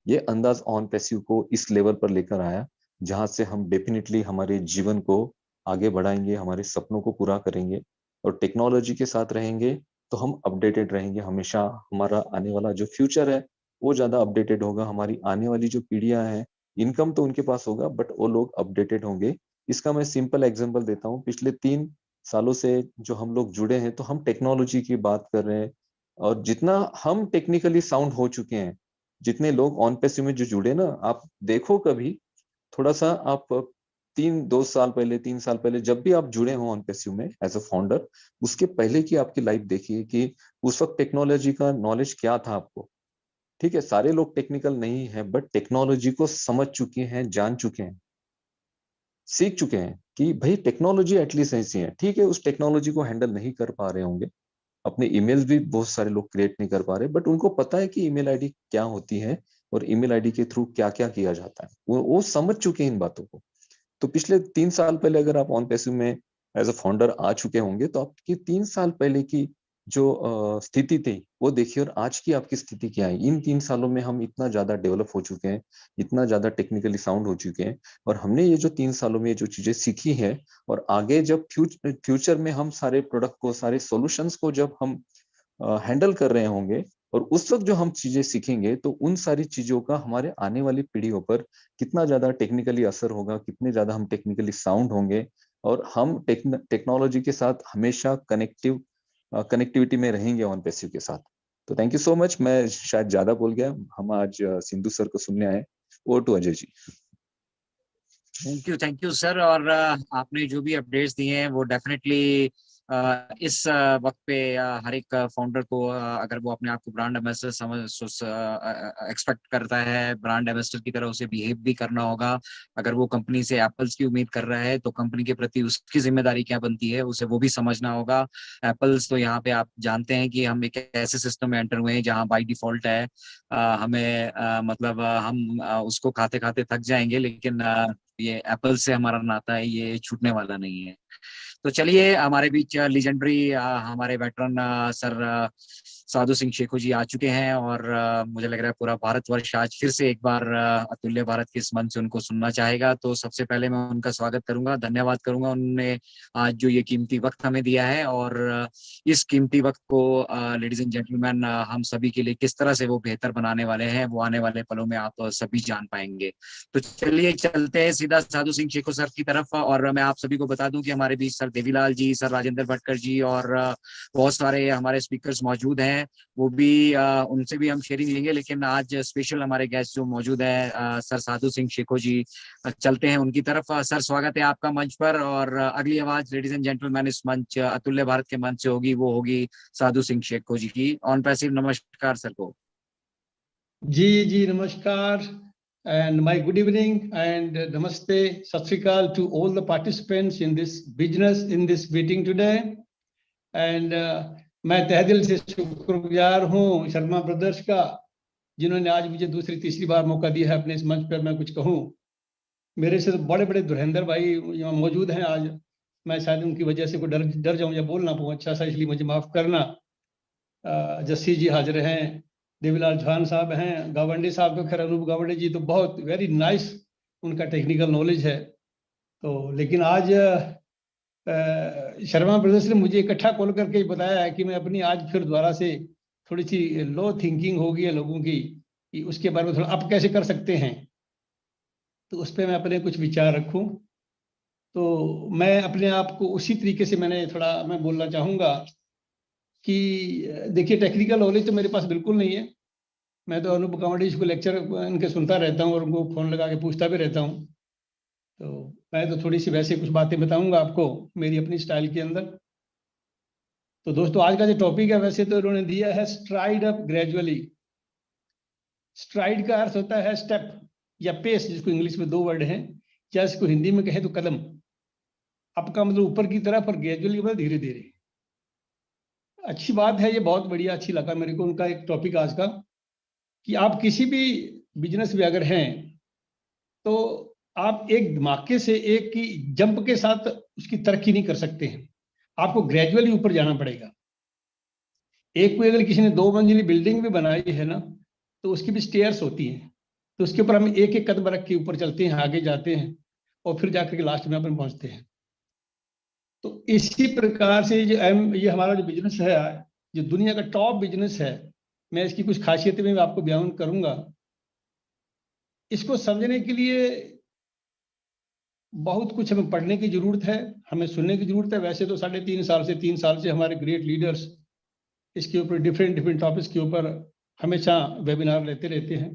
ये अंदाज on passive को इस लेवल पर लेकर आया जहां से हम डेफिनेटली हमारे जीवन को आगे बढ़ाएंगे, हमारे सपनों को पूरा करेंगे और टेक्नोलॉजी के साथ रहेंगे तो हम अपडेटेड रहेंगे हमेशा। हमारा आने वाला जो फ्यूचर है वो ज्यादा अपडेटेड होगा, हमारी आने वाली जो पीढ़ियां हैं इनकम तो उनके पास होगा बट वो लोग अपडेटेड होंगे। इसका मैं सिंपल एग्जांपल देता हूँ। पिछले 3 सालों से जो हम लोग जुड़े हैं तो हम टेक्नोलॉजी की बात कर रहे हैं और जितना हम टेक्निकली साउंड हो चुके हैं, जितने लोग ऑन पैसिव में जो जुड़े ना, आप देखो कभी थोड़ा सा आप 3 साल पहले जब भी आप जुड़े हो ऑन पैसिव में एज अ फाउंडर, उसके पहले की आपकी लाइफ देखिए कि उस वक्त टेक्नोलॉजी का नॉलेज क्या था आपको। ठीक है, सारे लोग टेक्निकल नहीं है बट टेक्नोलॉजी को समझ चुके हैं, जान चुके हैं, सीख चुके हैं कि भाई टेक्नोलॉजी एटलीस्ट ऐसी है। ठीक है, उस टेक्नोलॉजी को हैंडल नहीं कर पा रहे होंगे, अपने ईमेल्स भी बहुत सारे लोग क्रिएट नहीं कर पा रहे, बट उनको पता है कि ईमेल आईडी क्या होती है और ईमेल आईडी के थ्रू क्या क्या किया जाता है, वो समझ चुके हैं इन बातों को। तो पिछले 3 साल पहले अगर आप ऑन पैसिव में एज अ फाउंडर आ चुके होंगे तो आपकी 3 साल पहले की जो स्थिति थी वो देखिए और आज की आपकी स्थिति क्या है। इन 3 सालों में हम इतना ज्यादा डेवलप हो चुके हैं, इतना ज्यादा टेक्निकली साउंड हो चुके हैं और हमने ये जो 3 सालों में ये जो चीजें सीखी है और आगे जब फ्यूचर में हम सारे प्रोडक्ट को, सारे सॉल्यूशंस को जब हम हैंडल कर रहे होंगे और उस वक्त जो हम चीजें सीखेंगे तो उन सारी चीजों का हमारे आने वाली पीढ़ियों पर कितना ज्यादा टेक्निकली असर होगा, कितने ज्यादा हम टेक्निकली साउंड होंगे और हम टेक्नोलॉजी के साथ हमेशा कनेक्टिविटी में रहेंगे ऑन पैसिव के साथ। तो थैंक यू सो मच। मैं शायद ज्यादा बोल गया, हम आज सिंधु सर को सुनने आए। Over to Ajay ji. Thank you sir. और आपने जो भी अपडेट्स दिए हैं वो डेफिनेटली इस वक्त पे हर एक फाउंडर को अगर वो अपने आप को ब्रांड एम्बेसडर समझ एक्सपेक्ट करता है, ब्रांड एम्बेसडर की तरह उसे बिहेव भी करना होगा। अगर वो कंपनी से एप्पल्स की उम्मीद कर रहा है तो कंपनी के प्रति उसकी जिम्मेदारी क्या बनती है उसे वो भी समझना होगा। एप्पल्स तो यहाँ पे आप जानते हैं कि हम एक ऐसे सिस्टम में एंटर हुए हैं जहाँ बाई डिफॉल्ट है हमें मतलब हम उसको खाते खाते थक जाएंगे, लेकिन ये एप्पल से हमारा नाता है, ये छूटने वाला नहीं है। तो चलिए, हमारे बीच लीजेंडरी हमारे वेटरन सर साधु सिंह शेखो जी आ चुके हैं और मुझे लग रहा है पूरा भारतवर्ष आज फिर से एक बार अतुल्य भारत के इस मंच से उनको सुनना चाहेगा। तो सबसे पहले मैं उनका स्वागत करूंगा, धन्यवाद करूंगा उन्होंने आज जो ये कीमती वक्त हमें दिया है और इस कीमती वक्त को लेडीज एंड जेंटलमैन हम सभी के लिए किस तरह से वो बेहतर बनाने वाले हैं वो आने वाले पलों में आप सभी जान पाएंगे। तो चलिए चलते हैं सीधा साधु सिंह शेखो सर की तरफ। और मैं आप सभी को बता दूं कि हमारे बीच सर देवीलाल जी, सर राजेंद्र भटकर जी और बहुत सारे हमारे स्पीकर्स मौजूद हैं। वो भी उनसे भी हम शेयरिंग लेंगे, लेकिन आज स्पेशल हमारे गेस्ट जो मौजूद हैं सर साधु सिंह शेखो जी, चलते हैं उनकी तरफ। सर स्वागत है आपका मंच पर। और अगली आवाज लेडीज एंड जेंटलमैन इस मंच अतुल्य भारत के मंच से होगी, वो होगी साधु सिंह शेखो जी की। ऑन पैसिव नमस्कार सर को। जी जी नमस्कार and my good evening and namaste, sat sri akal to all the participants in this meeting today and मैं तहे दिल से शुक्रगुजार हूँ शर्मा ब्रदर्स का, जिन्होंने आज मुझे दूसरी तीसरी बार मौका दिया है अपने इस मंच पर मैं कुछ कहूँ। मेरे से तो बड़े बड़े धुरंधर भाई यहाँ मौजूद हैं आज, मैं शायद उनकी वजह से कोई डर जाऊँ या बोल ना पाऊँ अच्छा सा, इसलिए मुझे माफ करना। जस्सी जी हाजिर हैं, देवीलाल चौहान साहब हैं, गावंडे साहब तो खैर अनूप गावंडे जी तो बहुत वेरी नाइस, उनका टेक्निकल नॉलेज है। तो लेकिन आज शर्मा ब्रदर्स ने मुझे इकट्ठा कॉल करके बताया है कि मैं अपनी आज फिर दोबारा से थोड़ी सी लो थिंकिंग हो गई है लोगों की कि उसके बारे में थोड़ा अप कैसे कर सकते हैं, तो उस पर मैं अपने कुछ विचार रखूं। तो मैं अपने आप को उसी तरीके से मैं बोलना चाहूँगा कि देखिए टेक्निकल नॉलेज तो मेरे पास बिल्कुल नहीं है। मैं तो अनूप कांवड़े जी को लेक्चर इनके सुनता रहता हूँ और उनको फ़ोन लगा के पूछता भी रहता हूँ। तो मैं तो थोड़ी सी वैसे कुछ बातें बताऊंगा आपको मेरी अपनी स्टाइल के अंदर। तो दोस्तों आज का जो टॉपिक है वैसे तो इन्होंने दिया है स्ट्राइड अप ग्रेजुअली। स्ट्राइड का अर्थ होता है स्टेप या पेस, जिसको इंग्लिश में 2 वर्ड हैं, या इसको हिंदी में कहे तो कदम। अप का मतलब ऊपर की तरफ और ग्रेजुअली मतलब धीरे धीरे। अच्छी बात है, ये बहुत बढ़िया अच्छी लगा मेरे को उनका एक टॉपिक आज का, कि आप किसी भी बिजनेस में अगर हैं तो आप एक धमाके से एक की जंप के साथ उसकी तरक्की नहीं कर सकते हैं, आपको ग्रेजुअली ऊपर जाना पड़ेगा। एक कोई अगर किसी ने 2 मंजिली बिल्डिंग भी बनाई है ना, तो उसकी भी स्टेयर्स होती हैं। तो उसके ऊपर हम एक एक कदम रख के ऊपर चलते हैं, आगे जाते हैं और फिर जाकर के लास्ट में अपन पहुंचते हैं। तो इसी प्रकार से ये हमारा जो बिजनेस है, जो दुनिया का टॉप बिजनेस है, मैं इसकी कुछ खासियतें भी आपको बयान करूंगा। इसको समझने के लिए बहुत कुछ हमें पढ़ने की जरूरत है, हमें सुनने की जरूरत है। वैसे तो 3 साल से हमारे ग्रेट लीडर्स इसके ऊपर डिफरेंट टॉपिक्स के ऊपर हमेशा वेबिनार लेते रहते हैं,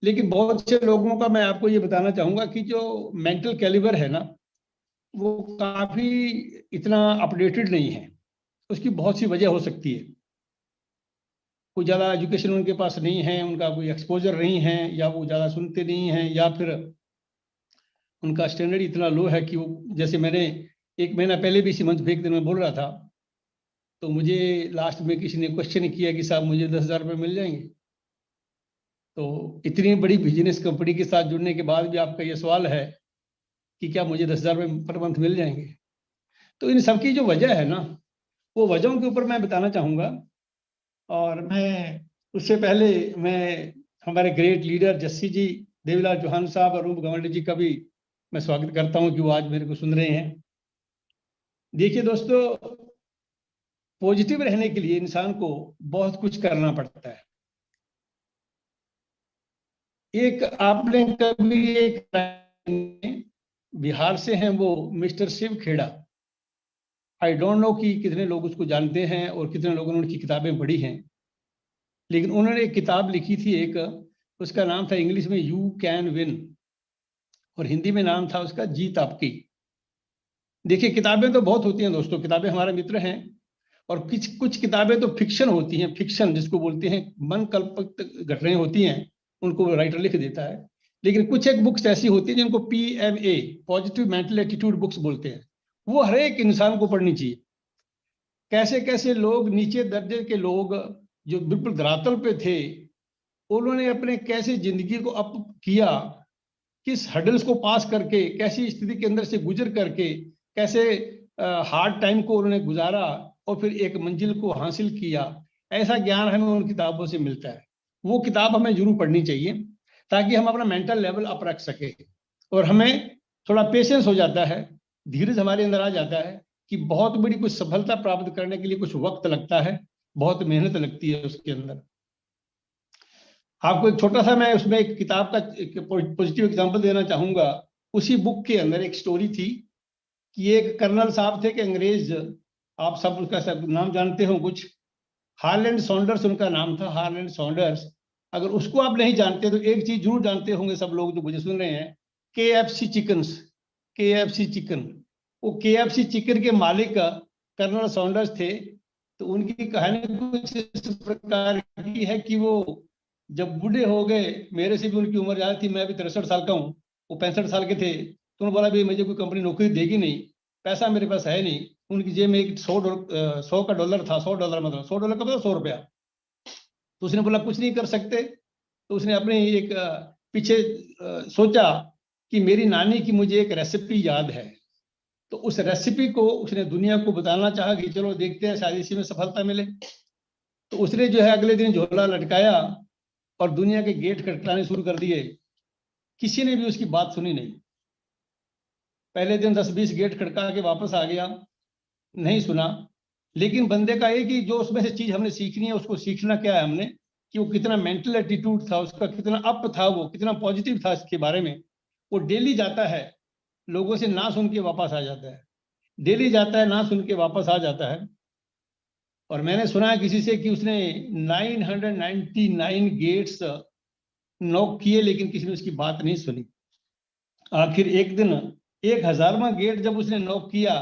लेकिन बहुत से लोगों का मैं आपको ये बताना चाहूंगा कि जो मेंटल कैलिबर है ना, वो काफी इतना अपडेटेड नहीं है। उसकी बहुत सी वजह हो सकती है। कोई ज़्यादा एजुकेशन उनके पास नहीं है, उनका कोई एक्सपोजर नहीं है, या वो ज़्यादा सुनते नहीं हैं, या फिर उनका स्टैंडर्ड इतना लो है कि वो, जैसे मैंने 1 महीना पहले भी इसी मंच पे एक दिन में बोल रहा था, तो मुझे लास्ट में किसी ने क्वेश्चन किया कि साहब मुझे 10,000 रुपये मिल जाएंगे। तो इतनी बड़ी बिजनेस कंपनी के साथ जुड़ने के बाद भी आपका ये सवाल है कि क्या मुझे 10,000 रुपये पर मंथ मिल जाएंगे। तो इन सबकी जो वजह है ना, वो वजहों के ऊपर मैं बताना चाहूँगा। और मैं उससे पहले मैं हमारे ग्रेट लीडर जस्सी जी, देवीलाल चौहान साहब और रूप गंवल जी का भी मैं स्वागत करता हूं कि वो आज मेरे को सुन रहे हैं। देखिए दोस्तों, पॉजिटिव रहने के लिए इंसान को बहुत कुछ करना पड़ता है। एक आपने कभी एक बिहार से हैं, वो mister Shiv Khera, I don't know कि कितने लोग उसको जानते हैं और कितने लोगों ने उनकी किताबें पढ़ी हैं, लेकिन उन्होंने एक किताब लिखी थी एक, उसका नाम था इंग्लिश में यू कैन विन और हिंदी में नाम था उसका जीत आपकी। देखिए, किताबें तो बहुत होती हैं दोस्तों, किताबें हमारे मित्र हैं, और कुछ किताबें तो फिक्शन होती हैं, फिक्शन जिसको बोलते हैं, मन कल्पित घटनाएं होती हैं, उनको राइटर लिख देता है। लेकिन कुछ एक बुक्स ऐसी होती हैं जिनको PMA, positive mental attitude books बोलते हैं। वो हर एक इंसान को पढ़नी चाहिए। कैसे कैसे लोग, नीचे दर्जे के लोग जो बिल्कुल धरातल पे थे, उन्होंने अपने कैसे जिंदगी को अप किया, किस हर्डल्स को पास करके, कैसी स्थिति के अंदर से गुजर करके, कैसे हार्ड टाइम को उन्होंने गुजारा और फिर एक मंजिल को हासिल किया। ऐसा ज्ञान हमें उन किताबों से मिलता है। वो किताब हमें जरूर पढ़नी चाहिए ताकि हम अपना मेंटल लेवल अप रख सके और हमें थोड़ा पेशेंस हो जाता है, धीरज हमारे अंदर आ जाता है कि बहुत बड़ी कुछ सफलता प्राप्त करने के लिए कुछ वक्त लगता है, बहुत मेहनत लगती है उसके अंदर। आपको एक छोटा सा मैं उसमें एक किताब का पॉजिटिव एग्जांपल देना चाहूंगा। उसी बुक के अंदर एक स्टोरी थी कि एक कर्नल साहब थे कि अंग्रेज, आप सब उसका सब नाम जानते हो कुछ, हार्लैंड सॉन्डर्स उनका नाम था, हार्लैंड सॉन्डर्स। अगर उसको आप नहीं जानते तो एक चीज जरूर जानते होंगे सब लोग जो मुझे सुन रहे हैं, KFC चिकन्स, KFC चिकन। वो KFC चिकन के मालिक कर्नल सॉन्डर्स थे। तो उनकी कहानी कुछ इस प्रकार की है कि वो जब बूढ़े हो गए, मेरे से भी उनकी उम्र ज्यादा थी, मैं अभी 63 साल का हूँ, वो 65 साल के थे, तो उन्होंने बोला भाई मुझे कोई कंपनी नौकरी देगी नहीं, पैसा मेरे पास है नहीं। उनकी जेब में एक $100 का डॉलर था, $100 मतलब $100 का मतलब 100 रुपया। तो उसने बोला कुछ नहीं कर सकते। तो उसने अपने एक पीछे सोचा कि मेरी नानी की मुझे एक रेसिपी याद है, तो उस रेसिपी को उसने दुनिया को बताना चाहा कि चलो देखते हैं शायद इसी में सफलता मिले। तो उसने जो है अगले दिन झोला लटकाया और दुनिया के गेट खटखटाने शुरू कर दिए। किसी ने भी उसकी बात सुनी नहीं। पहले दिन 10-20 गेट खटका के वापस आ गया, नहीं सुना। लेकिन बंदे का एक ही जो उसमें से चीज हमने सीखनी है, उसको सीखना क्या है हमने, कि वो कितना मेंटल एटीट्यूड था उसका, कितना अप था, वो कितना पॉजिटिव था इसके बारे में। वो डेली जाता है, लोगों से ना सुन के वापस आ जाता है, डेली जाता है, ना सुन के वापस आ जाता है। और मैंने सुना है किसी से कि उसने 999 गेट्स नॉक किए, लेकिन किसी ने उसकी बात नहीं सुनी। आखिर एक दिन 1000वां गेट जब उसने नॉक किया,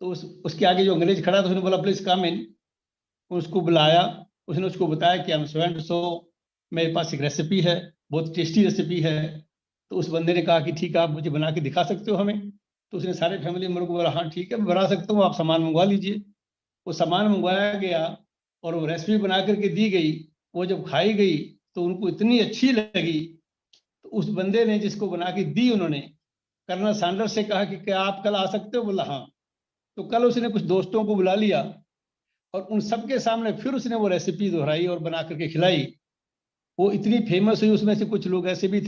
तो उसके आगे जो अंग्रेज खड़ा था, उसने बोला प्लीज कम इन। उसको बुलाया, उसने उसको बताया कि मेरे पास एक रेसिपी है, बहुत टेस्टी रेसिपी है। तो उस बंदे ने कहा कि ठीक है, आप मुझे बना के दिखा सकते हो हमें। तो उसने सारे फैमिली मेंबर को बोला हाँ ठीक है, मैं बना सकता हूँ, आप सामान मंगवा लीजिए। वो सामान मंगवाया गया और वो रेसिपी बना करके दी गई। वो जब खाई गई तो उनको इतनी अच्छी लगी, तो उस बंदे ने जिसको बना के दी, उन्होंने कर्नल सैंडर्स से कहा कि क्या आप कल आ सकते हो? बोला हाँ। तो कल उसने कुछ दोस्तों को बुला लिया और उन सबके सामने फिर उसने वो रेसिपी दोहराई और बना करके खिलाई। वो इतनी फेमस हुई, उसमें से कुछ लोग ऐसे भी थे